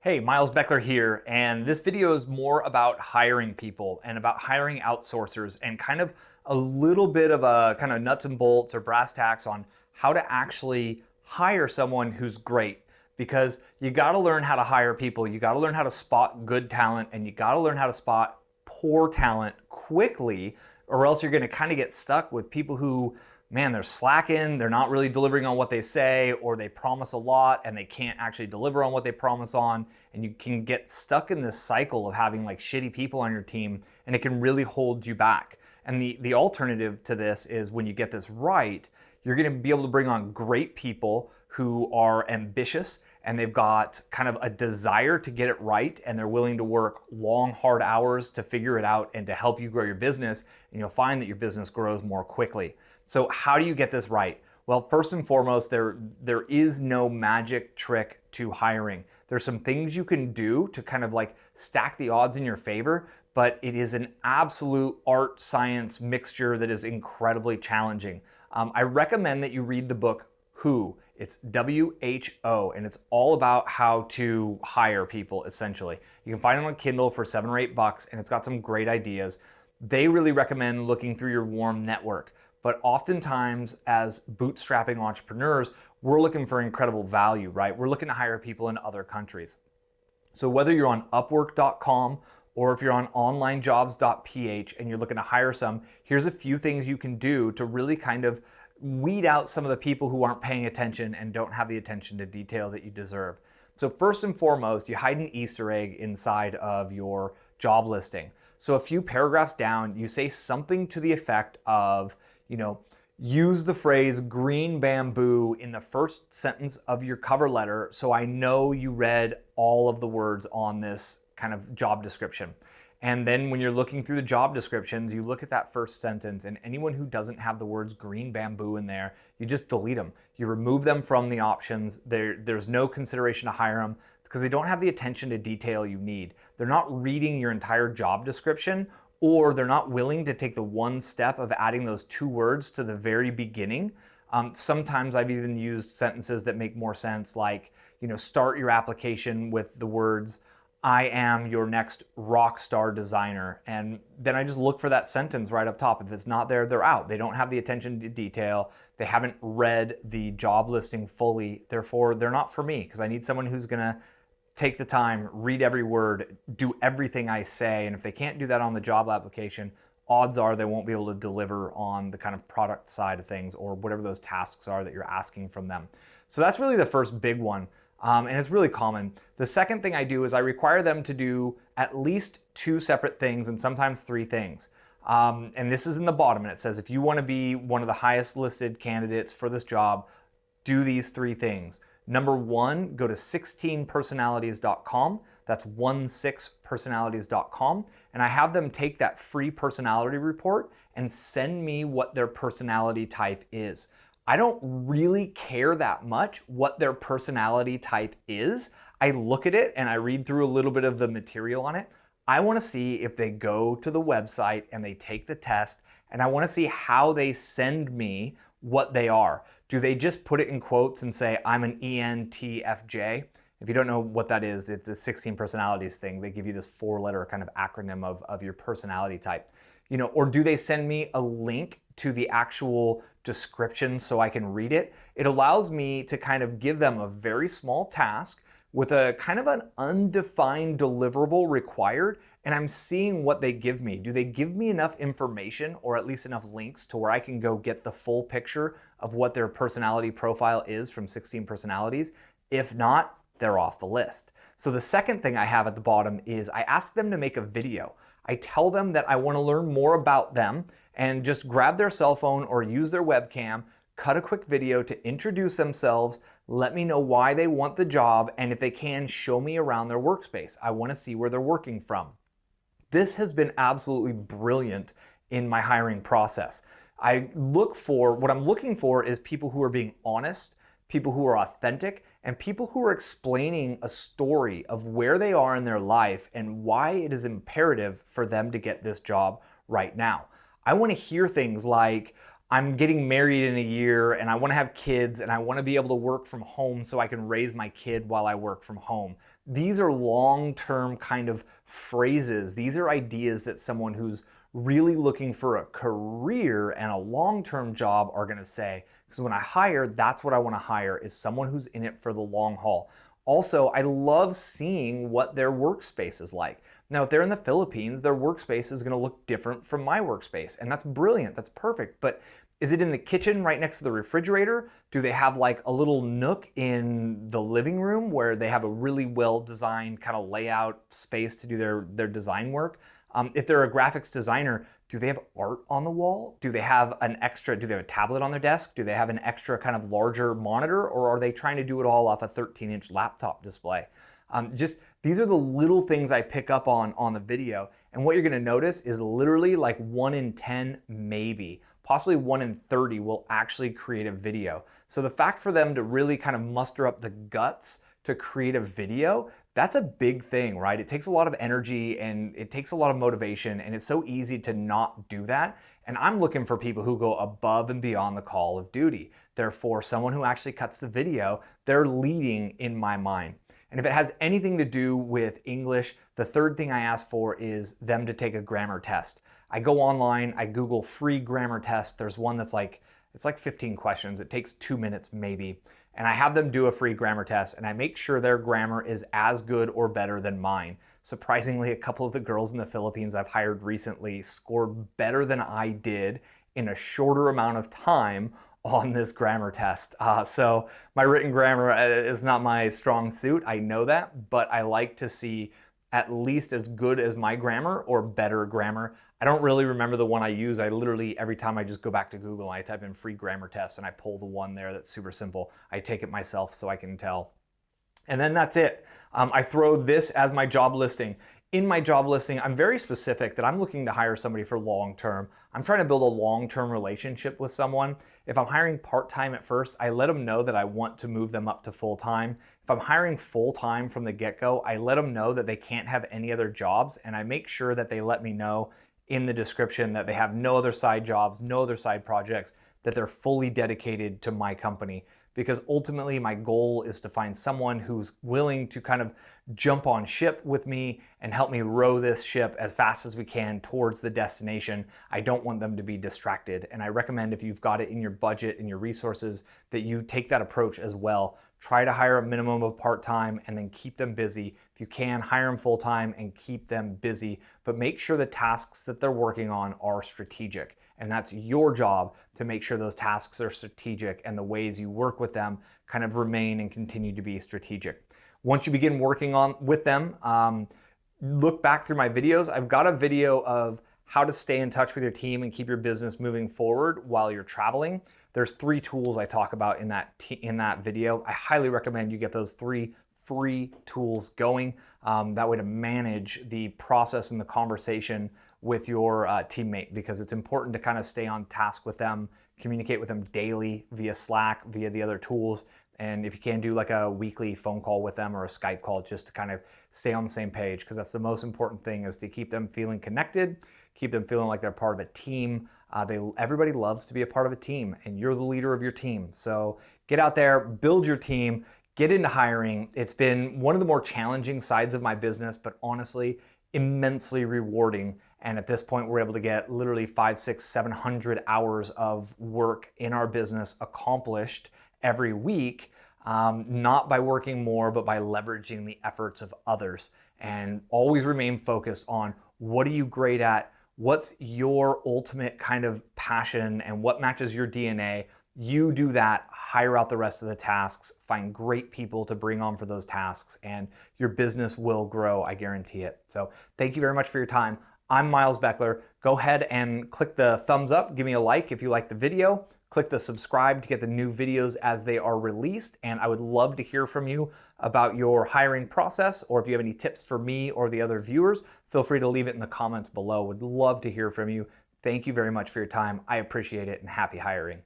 Hey, Miles Beckler here, and this video is more about hiring people and about hiring outsourcers and kind of a little bit of a kind of nuts and bolts or brass tacks on how to actually hire someone who's great. Because you got to learn how to hire people, you got to learn how to spot good talent, and you got to learn how to spot poor talent quickly, or else you're going to kind of get stuck with people who, man, they're slacking, they're not really delivering on what they say, or they promise a lot and they can't actually deliver on what they promise on. And you can get stuck in this cycle of having like shitty people on your team, and it can really hold you back. And the alternative to this is when you get this right, you're going to be able to bring on great people who are ambitious and they've got kind of a desire to get it right, and they're willing to work long, hard hours to figure it out and to help you grow your business, and you'll find that your business grows more quickly. So how do you get this right? Well, first and foremost, there is no magic trick to hiring. There's some things you can do to kind of like stack the odds in your favor, but it is an absolute art science mixture that is incredibly challenging. I recommend that you read the book Who. It's WHO, and it's all about how to hire people, essentially. You can find it on Kindle for $7 or $8, and it's got some great ideas. They really recommend looking through your warm network. But oftentimes, as bootstrapping entrepreneurs, we're looking for incredible value, right? We're looking to hire people in other countries. So whether you're on Upwork.com or if you're on OnlineJobs.ph and you're looking to hire some, here's a few things you can do to really kind of weed out some of the people who aren't paying attention and don't have the attention to detail that you deserve. So first and foremost, you hide an Easter egg inside of your job listing. So a few paragraphs down, you say something to the effect of, use the phrase green bamboo in the first sentence of your cover letter so I know you read all of the words on this kind of job description. And then when you're looking through the job descriptions, you look at that first sentence, and anyone who doesn't have the words green bamboo in there, you just delete them. You remove them from the options. There's no consideration to hire them because they don't have the attention to detail you need. They're not reading your entire job description, or they're not willing to take the one step of adding those two words to the very beginning. Sometimes I've even used sentences that make more sense, like, start your application with the words, I am your next rock star designer. And then I just look for that sentence right up top. If it's not there, they're out. They don't have the attention to detail. They haven't read the job listing fully. Therefore, they're not for me, because I need someone who's going to take the time, read every word, do everything I say. And if they can't do that on the job application, odds are they won't be able to deliver on the kind of product side of things or whatever those tasks are that you're asking from them. So that's really the first big one. And it's really common. The second thing I do is I require them to do at least 2 separate things and sometimes 3 things. And this is in the bottom, and it says, if you want to be one of the highest listed candidates for this job, do these 3 things. Number 1, go to 16personalities.com. That's 16personalities.com. And I have them take that free personality report and send me what their personality type is. I don't really care that much what their personality type is. I look at it and I read through a little bit of the material on it. I want to see if they go to the website and they take the test, and I want to see how they send me what they are. Do they just put it in quotes and say, I'm an ENTFJ? If you don't know what that is, it's a 16 personalities thing. They give you this 4-letter kind of acronym of your personality type. Or do they send me a link to the actual description so I can read it? It allows me to kind of give them a very small task with a kind of an undefined deliverable required, and I'm seeing what they give me. Do they give me enough information, or at least enough links to where I can go get the full picture of what their personality profile is from 16 personalities? If not, they're off the list. So the second thing I have at the bottom is I ask them to make a video. I tell them that I want to learn more about them, and just grab their cell phone or use their webcam, cut a quick video to introduce themselves, let me know why they want the job, and if they can, show me around their workspace. I want to see where they're working from. This has been absolutely brilliant in my hiring process. What I'm looking for is people who are being honest, people who are authentic, and people who are explaining a story of where they are in their life and why it is imperative for them to get this job right now. I want to hear things like, I'm getting married in a year and I want to have kids and I want to be able to work from home so I can raise my kid while I work from home. These are long-term kind of phrases. These are ideas that someone who's really looking for a career and a long-term job are going to say. Because when I hire, that's what I want to hire, is someone who's in it for the long haul. Also, I love seeing what their workspace is like. Now, if they're in the Philippines, their workspace is going to look different from my workspace, and that's brilliant, that's perfect. But is it in the kitchen right next to the refrigerator? Do they have like a little nook in the living room where they have a really well-designed kind of layout space to do their design work? If they're a graphics designer, do they have art on the wall? Do they have do they have a tablet on their desk? Do they have an extra kind of larger monitor, or are they trying to do it all off a 13-inch laptop display? These are the little things I pick up on the video. And what you're gonna notice is literally like 1 in 10, maybe, possibly 1 in 30 will actually create a video. So the fact for them to really kind of muster up the guts to create a video, that's a big thing, right? It takes a lot of energy and it takes a lot of motivation, and it's so easy to not do that. And I'm looking for people who go above and beyond the call of duty. Therefore, someone who actually cuts the video, they're leading in my mind. And if it has anything to do with English, the third thing I ask for is them to take a grammar test. I go online, I Google free grammar test. There's one that's like, it's like 15 questions. It takes 2 minutes maybe. And I have them do a free grammar test, and I make sure their grammar is as good or better than mine. Surprisingly, a couple of the girls in the Philippines I've hired recently scored better than I did in a shorter amount of time on this grammar test. So my written grammar is not my strong suit, I know that, but I like to see at least as good as my grammar or better grammar. I don't really remember the one I use. I literally, every time I just go back to Google, I type in free grammar test and I pull the one there that's super simple. I take it myself so I can tell. And then that's it. I throw this as my job listing. In my job listing, I'm very specific that I'm looking to hire somebody for long term. I'm trying to build a long-term relationship with someone. If I'm hiring part-time at first, I let them know that I want to move them up to full-time. If I'm hiring full-time from the get-go, I let them know that they can't have any other jobs, and I make sure that they let me know in the description that they have no other side jobs, no other side projects, that they're fully dedicated to my company. Because ultimately my goal is to find someone who's willing to kind of jump on ship with me and help me row this ship as fast as we can towards the destination. I don't want them to be distracted. And I recommend, if you've got it in your budget and your resources, that you take that approach as well. Try to hire a minimum of part-time and then keep them busy. If you can, hire them full-time and keep them busy, but make sure the tasks that they're working on are strategic. And that's your job to make sure those tasks are strategic and the ways you work with them kind of remain and continue to be strategic. Once you begin working with them, look back through my videos. I've got a video of how to stay in touch with your team and keep your business moving forward while you're traveling. There's 3 tools I talk about in that video. I highly recommend you get those 3 free tools going. That way to manage the process and the conversation with your teammate, because it's important to kind of stay on task with them, communicate with them daily via Slack, via the other tools. And if you can, do like a weekly phone call with them or a Skype call, just to kind of stay on the same page, because that's the most important thing, is to keep them feeling connected, keep them feeling like they're part of a team. Everybody loves to be a part of a team, and you're the leader of your team. So get out there, build your team, get into hiring. It's been one of the more challenging sides of my business, but honestly, immensely rewarding. And at this point, we're able to get literally 500, 600, 700 hours of work in our business accomplished every week, not by working more, but by leveraging the efforts of others. And always remain focused on, what are you great at? What's your ultimate kind of passion and what matches your DNA? You do that, hire out the rest of the tasks, find great people to bring on for those tasks, and your business will grow, I guarantee it. So thank you very much for your time. I'm Miles Beckler. Go ahead and click the thumbs up, give me a like if you like the video, click the subscribe to get the new videos as they are released, and I would love to hear from you about your hiring process, or if you have any tips for me or the other viewers, feel free to leave it in the comments below. Would love to hear from you. Thank you very much for your time. I appreciate it, and happy hiring.